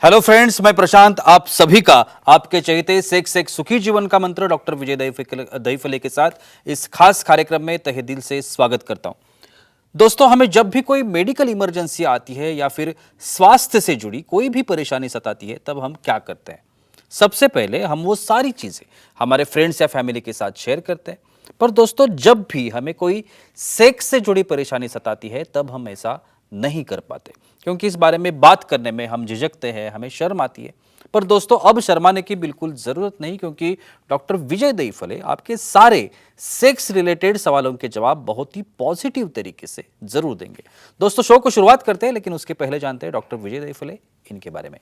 Hello friends, मैं प्रशांत आप सभी का आपके चहेते सेक्स एक सुखी जीवन का मंत्र डॉक्टर विजय दहीफले के साथ इस खास कार्यक्रम में तहे दिल से स्वागत करता हूं। दोस्तों, हमें जब भी कोई मेडिकल इमरजेंसी आती है या फिर स्वास्थ्य से जुड़ी कोई भी परेशानी सताती है, तब हम क्या करते हैं? सबसे पहले हम वो सारी चीजें हमारे फ्रेंड्स या फैमिली के साथ शेयर करते हैं। पर दोस्तों, जब भी हमें कोई सेक्स से जुड़ी परेशानी सताती है, तब हम ऐसा नहीं कर पाते, क्योंकि इस बारे में बात करने में हम झिझकते हैं, हमें शर्म आती है। पर दोस्तों, अब शर्माने की बिल्कुल जरूरत नहीं, क्योंकि डॉक्टर विजय दहीफले आपके सारे सेक्स रिलेटेड सवालों के जवाब बहुत ही पॉजिटिव तरीके से जरूर देंगे। दोस्तों, शो को शुरुआत करते हैं, लेकिन उसके पहले जानते हैं डॉक्टर विजय दहीफले इनके बारे में।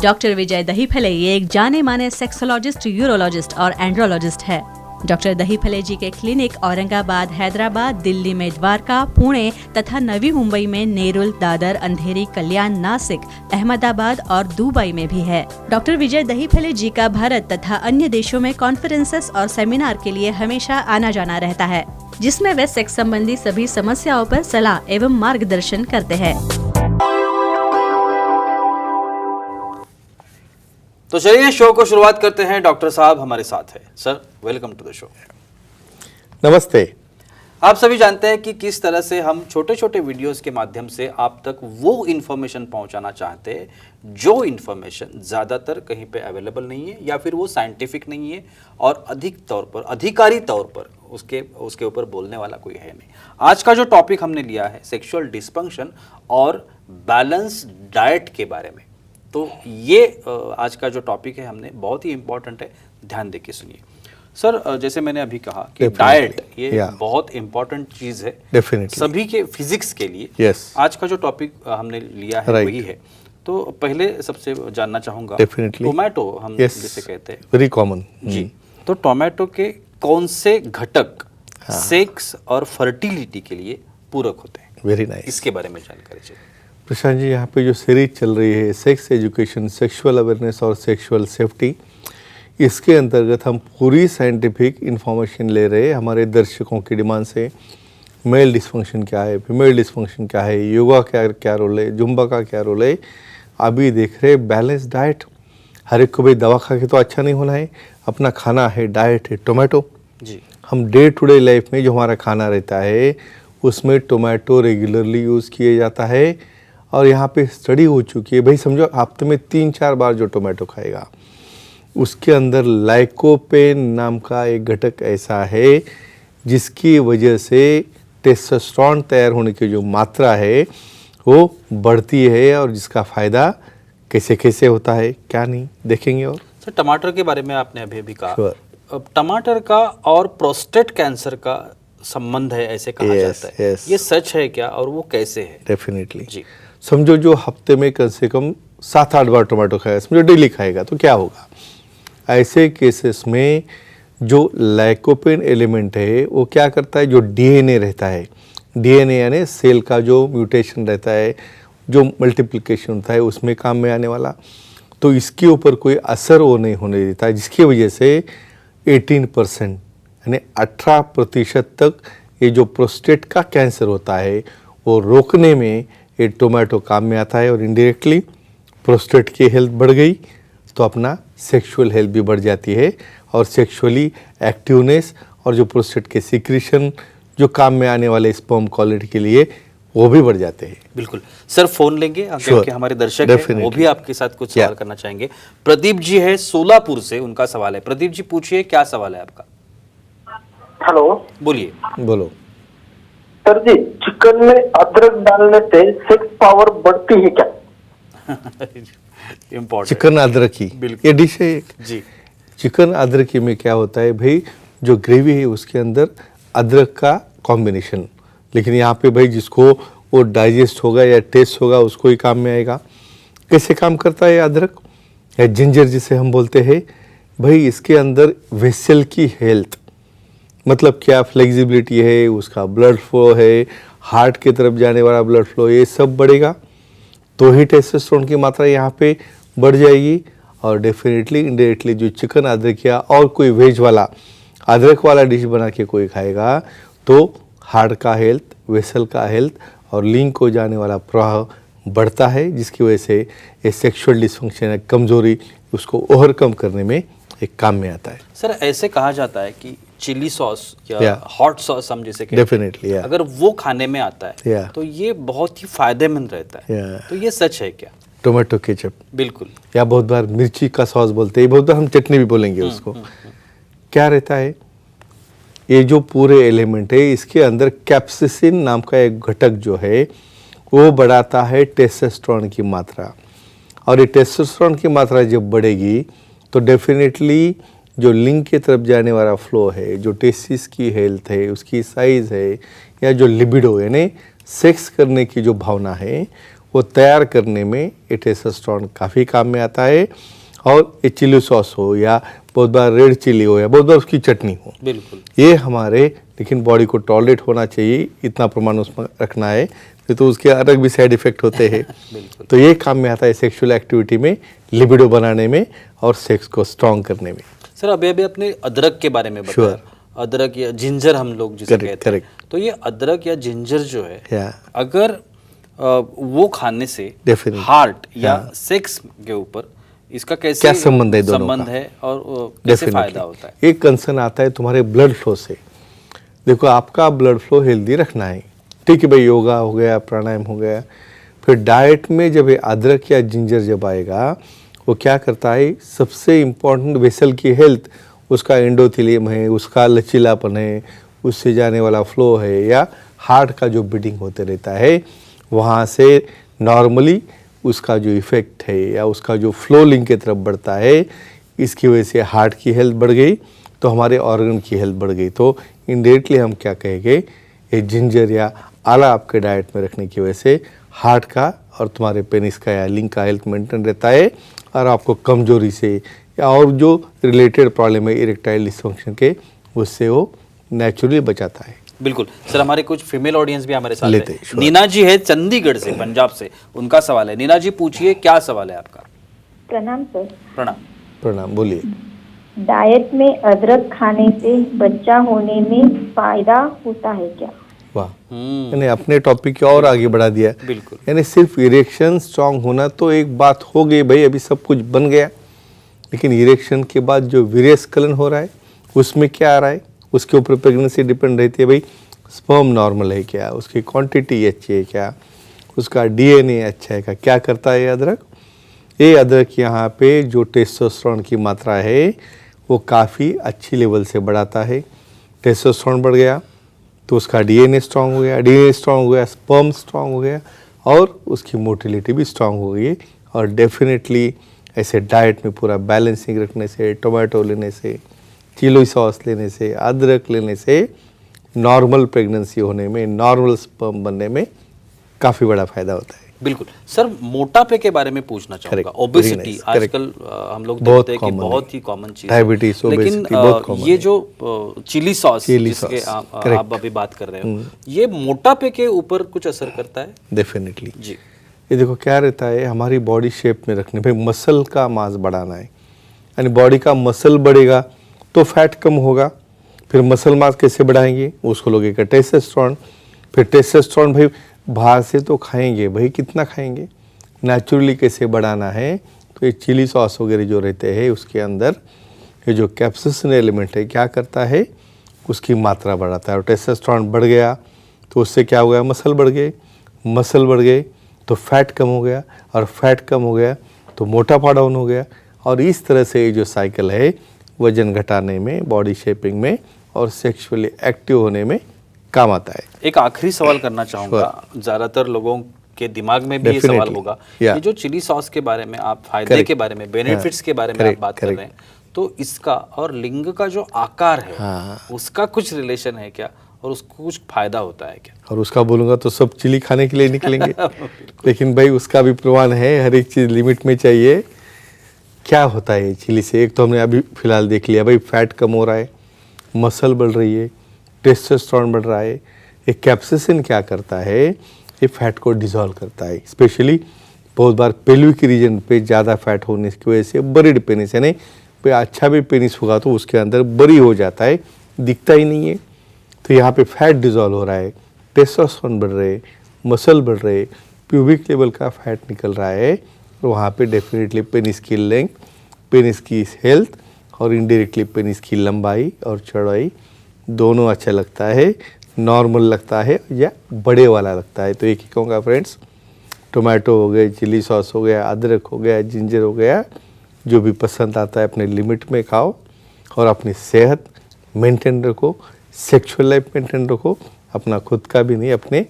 डॉक्टर विजय दहीफले ये एक जाने माने सेक्सोलॉजिस्ट, यूरोलॉजिस्ट और एंड्रोलॉजिस्ट है। डॉक्टर दहीफले जी के क्लिनिक औरंगाबाद, हैदराबाद, दिल्ली में द्वारका, पुणे तथा नवी मुंबई में नेरुल, दादर, अंधेरी, कल्याण, नासिक, अहमदाबाद और दुबई में भी है। डॉक्टर विजय दहीफले जी का भारत तथा अन्य देशों में कॉन्फ्रेंसेस और सेमिनार के लिए हमेशा आना जाना रहता है, जिसमें वे सेक्स संबंधी सभी समस्याओं पर सलाह एवं मार्गदर्शन करते हैं। तो चलिए शो को शुरुआत करते हैं। डॉक्टर साहब हमारे साथ है। Sir, welcome to the show. नमस्ते। आप सभी जानते हैं कि किस तरह से हम छोटे छोटे वीडियोस के माध्यम से आप तक वो इन्फॉर्मेशन पहुंचाना चाहते हैं जो इन्फॉर्मेशन ज़्यादातर कहीं पे अवेलेबल नहीं है, या फिर वो साइंटिफिक नहीं है और अधिकारी तौर पर उसके ऊपर बोलने वाला कोई है नहीं। आज का जो टॉपिक हमने लिया है सेक्सुअल डिस्फंक्शन और बैलेंस डाइट के बारे में। तो ये आज का जो टॉपिक है हमने बहुत ही इंपॉर्टेंट है, ध्यान देके सुनिए। सर, जैसे मैंने अभी कहा कि डाइट ये बहुत इंपॉर्टेंट चीज है सभी के फिजिक्स के लिए। आज का जो टॉपिक हमने लिया है वही है। तो पहले सबसे जानना चाहूंगा, टोमेटो हम जिसे कहते हैं, वेरी कॉमन जी, तो टोमेटो के कौन से घटक सेक्स और फर्टिलिटी के लिए पूरक होते हैं? Very nice. इसके बारे में जानकारी चाहिए। प्रशांत जी, यहाँ पे जो सीरीज चल रही है सेक्स एजुकेशन, सेक्सुअल अवेयरनेस और सेक्सुअल सेफ्टी, इसके अंतर्गत हम पूरी साइंटिफिक इंफॉर्मेशन ले रहे हैं हमारे दर्शकों की डिमांड से। मेल डिस्फंक्शन क्या है, फीमेल डिस्फंक्शन क्या है, योगा क्या रोल है, जुम्बा का क्या रोल है। अभी देख रहे बैलेंस डाइट। हर एक को भाई दवा खा के तो अच्छा नहीं होना है, अपना खाना है, डाइट है टोमेटो जी। हम डे टू डे लाइफ में जो हमारा खाना रहता है उसमें टोमेटो रेगुलरली यूज़ किया जाता है। और यहाँ पे स्टडी हो चुकी है, भाई समझो हफ्ते में 3-4 बार जो टोमेटो खाएगा उसके अंदर लाइकोपेन नाम का एक घटक ऐसा है जिसकी वजह से टेस्टोस्टेरोन तैयार होने की जो मात्रा है वो बढ़ती है, और जिसका फ़ायदा कैसे कैसे होता है क्या नहीं देखेंगे। और सर, टमाटर के बारे में आपने अभी कहा, अब टमाटर का और प्रोस्टेट कैंसर का संबंध है ऐसे कहा जाता है। ये सच है क्या, और वो कैसे है? डेफिनेटली जी। समझो जो हफ्ते में कम से कम 7-8 बार टोमेटो खाएगा, समझो डेली खाएगा, तो क्या होगा? ऐसे केसेस में जो लाइकोपेन एलिमेंट है वो क्या करता है, जो डीएनए रहता है, डीएनए यानी सेल का जो म्यूटेशन रहता है, जो मल्टीप्लिकेशन होता है, उसमें काम में आने वाला, तो इसके ऊपर कोई असर वो नहीं होने देता है, जिसकी वजह से 18% यानी 18% तक ये जो प्रोस्टेट का कैंसर होता है वो रोकने में ये टोमेटो काम में आता है। और इनडायरेक्टली प्रोस्टेट की हेल्थ बढ़ गई तो अपना सेक्सुअल हेल्थ भी बढ़ जाती है, और सेक्सुअली एक्टिवनेस और जो प्रोस्टेट के सिक्रीशन जो काम में आने वाले स्पर्म क्वालिटी के लिए वो भी बढ़ जाते हैं। बिल्कुल सर, फोन लेंगे क्योंकि हमारे दर्शक हैं, वो भी आपके साथ कुछ सवाल करना चाहेंगे। प्रदीप जी है सोलापुर से, उनका सवाल है। प्रदीप जी पूछिए, क्या सवाल है आपका? हेलो, बोलिए। बोलो सर जी, चिकन में अदरक डालने से सेक्स पावर बढ़ती है क्या? इम्पोर्टेंट। चिकन अदरकी ये डिश है एक जी। चिकन अदरकी में क्या होता है भाई, जो ग्रेवी है उसके अंदर अदरक का कॉम्बिनेशन, लेकिन यहाँ पे भाई जिसको वो डाइजेस्ट होगा या टेस्ट होगा उसको ही काम में आएगा। कैसे काम करता है अदरक या जिंजर जिसे हम बोलते हैं भाई, इसके अंदर वेसल की हेल्थ, मतलब क्या फ्लेक्सिबिलिटी है, उसका ब्लड फ्लो है, हार्ट की तरफ जाने वाला ब्लड फ्लो, ये सब बढ़ेगा तो ही टेस्टोस्टेरोन की मात्रा यहाँ पे बढ़ जाएगी। और डेफिनेटली इनडायरेक्टली जो चिकन अदरक या और कोई वेज वाला अदरक वाला डिश बना के कोई खाएगा तो हार्ट का हेल्थ, वेसल का हेल्थ और लिंक हो जाने वाला प्रवाह बढ़ता है, जिसकी वजह से ये सेक्सुअल डिसफंक्शन, कमजोरी, उसको ओवरकम करने में एक काम में आता है। सर ऐसे कहा जाता है कि चिली सॉस या Yeah. हॉट सॉस हम जिसे कहते हैं, डेफिनेटली अगर वो खाने में आता है Yeah. तो ये बहुत ही फायदेमंद रहता है। Yeah. तो ये सच है क्या? टोमेटो केचप बिल्कुल। या बहुत बार मिर्ची का सॉस बोलते हैं, बहुत बार हम चटनी भी बोलेंगे उसको। क्या रहता है, ये जो पूरे एलिमेंट है इसके अंदर कैप्सिसिन नाम का एक घटक जो है वो बढ़ाता है टेस्टोस्टेरोन की मात्रा, और ये टेस्टोस्टेरोन की मात्रा जब बढ़ेगी तो डेफिनेटली जो लिंग की तरफ जाने वाला फ्लो है, जो टेस्टिस की हेल्थ है, उसकी साइज है, या जो लिबिडो यानी सेक्स करने की जो भावना है वो तैयार करने में ये टेस्टोस्टेरोन काफ़ी काम में आता है। और ये चिली सॉस हो या बहुत बार रेड चिली हो या बहुत बार उसकी चटनी हो, बिल्कुल। ये हमारे, लेकिन बॉडी को टॉलरेट होना चाहिए, इतना प्रमाण उसमें रखना है, नहीं तो उसके अलग भी साइड इफेक्ट होते हैं। बिल्कुल। तो ये काम में आता है सेक्सुअल एक्टिविटी में, लिबिडो बनाने में और सेक्स को स्ट्रॉन्ग करने में। सर अभी अभी अपने अदरक के बारे में बताया। अदरक या जिंजर हम लोग जिसे Correct, कहते हैं, correct. तो ये अदरक या जिंजर जो है Yeah. अगर वो खाने से Definitely. हार्ट या सेक्स के ऊपर इसका कैसे क्या संबंध है दोनों संबंध का? है और कैसे Definitely. फायदा होता है? एक कंसर्न आता है तुम्हारे ब्लड फ्लो से। देखो आपका ब्लड फ्लो हेल्दी रखना है, ठीक है भाई, योगा हो गया, प्राणायाम हो गया, फिर डाइट में जब ये अदरक या जिंजर जब आएगा वो क्या करता है, सबसे इम्पोर्टेंट वेसल की हेल्थ, उसका एंडोथेलियम है, उसका लचीलापन है, उससे जाने वाला फ्लो है, या हार्ट का जो बीटिंग होते रहता है, वहाँ से नॉर्मली उसका जो इफ़ेक्ट है या उसका जो फ्लो लिंक की तरफ बढ़ता है, इसकी वजह से हार्ट की हेल्थ बढ़ गई तो हमारे ऑर्गन की हेल्थ बढ़ गई। तो इनडायरेक्टली हम क्या कहेंगे, ये जिंजर या आला आपके डाइट में रखने की वजह से हार्ट का और तुम्हारे पेनिस का या लिंग का हेल्थ मेंटेन रहता है, और आपको कमजोरी से या और जो रिलेटेड प्रॉब्लम है इरेक्टाइल डिसफंक्शन के, उससे वो नेचुरली बचाता है। बिल्कुल। सर हमारे कुछ फीमेल ऑडियंस भी हमारे साथ लेते है। हैं, नीना जी है चंडीगढ़ से, पंजाब से, उनका सवाल है। नीना जी पूछिए, क्या सवाल है आपका? प्रणाम सर। प्रणाम। प्रणाम, बोलिए। डाइट में अदरक खाने से बच्चा होने में फायदा होता है क्या? वाह, यानी अपने टॉपिक को और आगे बढ़ा दिया। बिल्कुल। यानी सिर्फ इरेक्शन स्ट्रांग होना तो एक बात हो गई भाई, अभी सब कुछ बन गया, लेकिन इरेक्शन के बाद जो वीर्यस्खलन हो रहा है उसमें क्या आ रहा है, उसके ऊपर प्रेगनेंसी डिपेंड रहती है। भाई स्पर्म नॉर्मल है क्या, उसकी क्वांटिटी अच्छी है क्या, उसका डीएनए अच्छा है क्या करता है ये अदरक? ये अदरक यहाँ पे जो टेस्टोस्टेरोन की मात्रा है वो काफ़ी अच्छी लेवल से बढ़ाता है। टेस्टोस्टेरोन बढ़ गया तो उसका डीएनए स्ट्रांग हो गया, डीएनए स्ट्रांग हो गया, स्पर्म स्ट्रांग हो गया, और उसकी मोटिलिटी भी स्ट्रांग हो गई। और डेफिनेटली ऐसे डाइट में पूरा बैलेंसिंग रखने से, टोमेटो लेने से, चिली सॉस लेने से, अदरक लेने से नॉर्मल प्रेगनेंसी होने में, नॉर्मल स्पर्म बनने में काफ़ी बड़ा फायदा होता है। बिल्कुल। सर मोटापे के बारे में पूछना चाहूंगा। Correct, very obesity nice, correct. आजकल हम लोग बहुत देखते हैं कि common है। बहुत ही कॉमन चीज है। Diabetes, लेकिन obesity बहुत common ये है। जो चिली सॉस Chili जिसके sauce, आप correct. अभी बात कर रहे हो, ये मोटापे के ऊपर कुछ असर करता है? डेफिनेटली। जी। ये देखो क्या रहता है, हमारी बॉडी शेप में रखने में मसल का मास बढ़ाना है, यानी बॉडी का मसल बढ़ेगा तो फैट कम होगा। फिर मसल मास कैसे बढ़ाएंगे, उसको लोगे का टेस्टोस्टेरोन। फिर टेस्टोस्टेरोन भाई बाहर से तो खाएंगे, भाई कितना खाएंगे, नेचुरली कैसे बढ़ाना है, तो ये चिली सॉस वगैरह जो रहते हैं उसके अंदर ये जो कैप्सिसिन एलिमेंट है क्या करता है, उसकी मात्रा बढ़ाता है। और टेस्टोस्टेरोन बढ़ गया तो उससे क्या हो गया, मसल बढ़ गए, मसल बढ़ गए तो फैट कम हो गया, और फैट कम हो गया तो मोटापा डाउन हो गया। और इस तरह से ये जो साइकिल है वजन घटाने में, बॉडी शेपिंग में और सेक्सुअली एक्टिव होने में काम आता है। एक आखिरी सवाल करना चाहूंगा, ज्यादातर लोगों के दिमाग में भी ये Definitely. सवाल होगा। Yeah. ये जो चिली सॉस के बारे में आप फायदे Correct. के बारे में, बेनिफिट्स के बारे में आप Correct, बात कर correct. रहे हैं, तो इसका और लिंग का जो आकार है हाँ। उसका कुछ रिलेशन है क्या, और उसको कुछ फायदा होता है क्या? और उसका बोलूँगा तो सब चिली खाने के लिए निकलेंगे लेकिन भाई उसका भी प्रमाण है, हर एक चीज़ लिमिट में चाहिए। क्या होता है चिली से, एक तो हमने अभी फिलहाल देख लिया भाई, फैट कम हो रहा है, मसल बढ़ रही है, टेस्टोस्टेरोन बढ़ रहा है। ये कैप्सिसिन क्या करता है, ये फैट को डिसॉल्व करता है। स्पेशली बहुत बार पेल्विक रीजन पे ज़्यादा फैट होने की वजह से बरीड पेनिस, यानी भाई अच्छा भी पेनिस होगा तो उसके अंदर बरी हो जाता है, दिखता ही नहीं है। तो यहाँ पे फैट डिसॉल्व हो रहा है, टेस्टोस्टेरोन बढ़ रहे, मसल बढ़ रहे, प्यूबिक लेवल का फैट निकल रहा है, तो वहाँ पे डेफिनेटली पेनिस की लेंथ, पेनिस की हेल्थ और इनडायरेक्टली पेनिस की लंबाई और चौड़ाई दोनों अच्छा लगता है, नॉर्मल लगता है या बड़े वाला लगता है। तो एक ही कहूँगा फ्रेंड्स, टोमेटो हो गए, चिली सॉस हो गया, अदरक हो गया, जिंजर हो गया, जो भी पसंद आता है अपने लिमिट में खाओ और अपनी सेहत मेंटेन रखो, सेक्सुअल लाइफ मेंटेन रखो। अपना खुद का भी नहीं, अपने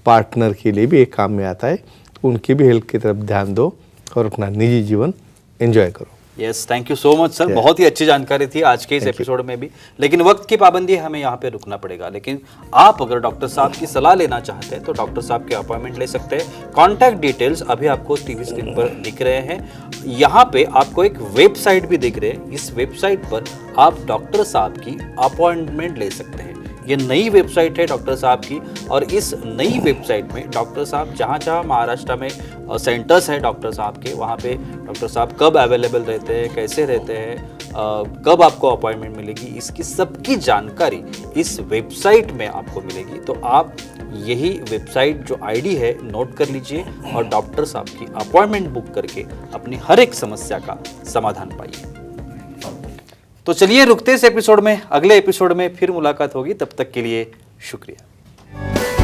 पार्टनर के लिए भी एक काम में आता है, तो उनकी भी हेल्थ की तरफ ध्यान दो और अपना निजी जीवन एंजॉय करो। Yes, thank you so much sir, Yeah. बहुत ही अच्छी जानकारी थी आज के इस Thank you. एपिसोड में भी। लेकिन वक्त की पाबंदी है, हमें यहाँ पे रुकना पड़ेगा। लेकिन आप अगर डॉक्टर साहब की सलाह लेना चाहते हैं तो डॉक्टर साहब के अपॉइंटमेंट ले सकते हैं। कॉन्टैक्ट डिटेल्स अभी आपको टीवी स्क्रीन पर दिख रहे हैं। यहाँ पे आपको एक वेबसाइट भी दिख रहे हैं, इस वेबसाइट पर आप डॉक्टर साहब की अपॉइंटमेंट ले सकते हैं। ये नई वेबसाइट है डॉक्टर साहब की, और इस नई वेबसाइट में डॉक्टर साहब जहाँ जहाँ महाराष्ट्र में सेंटर्स हैं डॉक्टर साहब के, वहाँ पे डॉक्टर साहब कब अवेलेबल रहते हैं, कैसे रहते हैं, कब आपको अपॉइंटमेंट मिलेगी, इसकी सबकी जानकारी इस वेबसाइट में आपको मिलेगी। तो आप यही वेबसाइट जो आईडी है नोट कर लीजिए और डॉक्टर साहब की अपॉइंटमेंट बुक करके अपनी हर एक समस्या का समाधान पाइए। तो चलिए रुकते इस एपिसोड में, अगले एपिसोड में फिर मुलाकात होगी, तब तक के लिए शुक्रिया।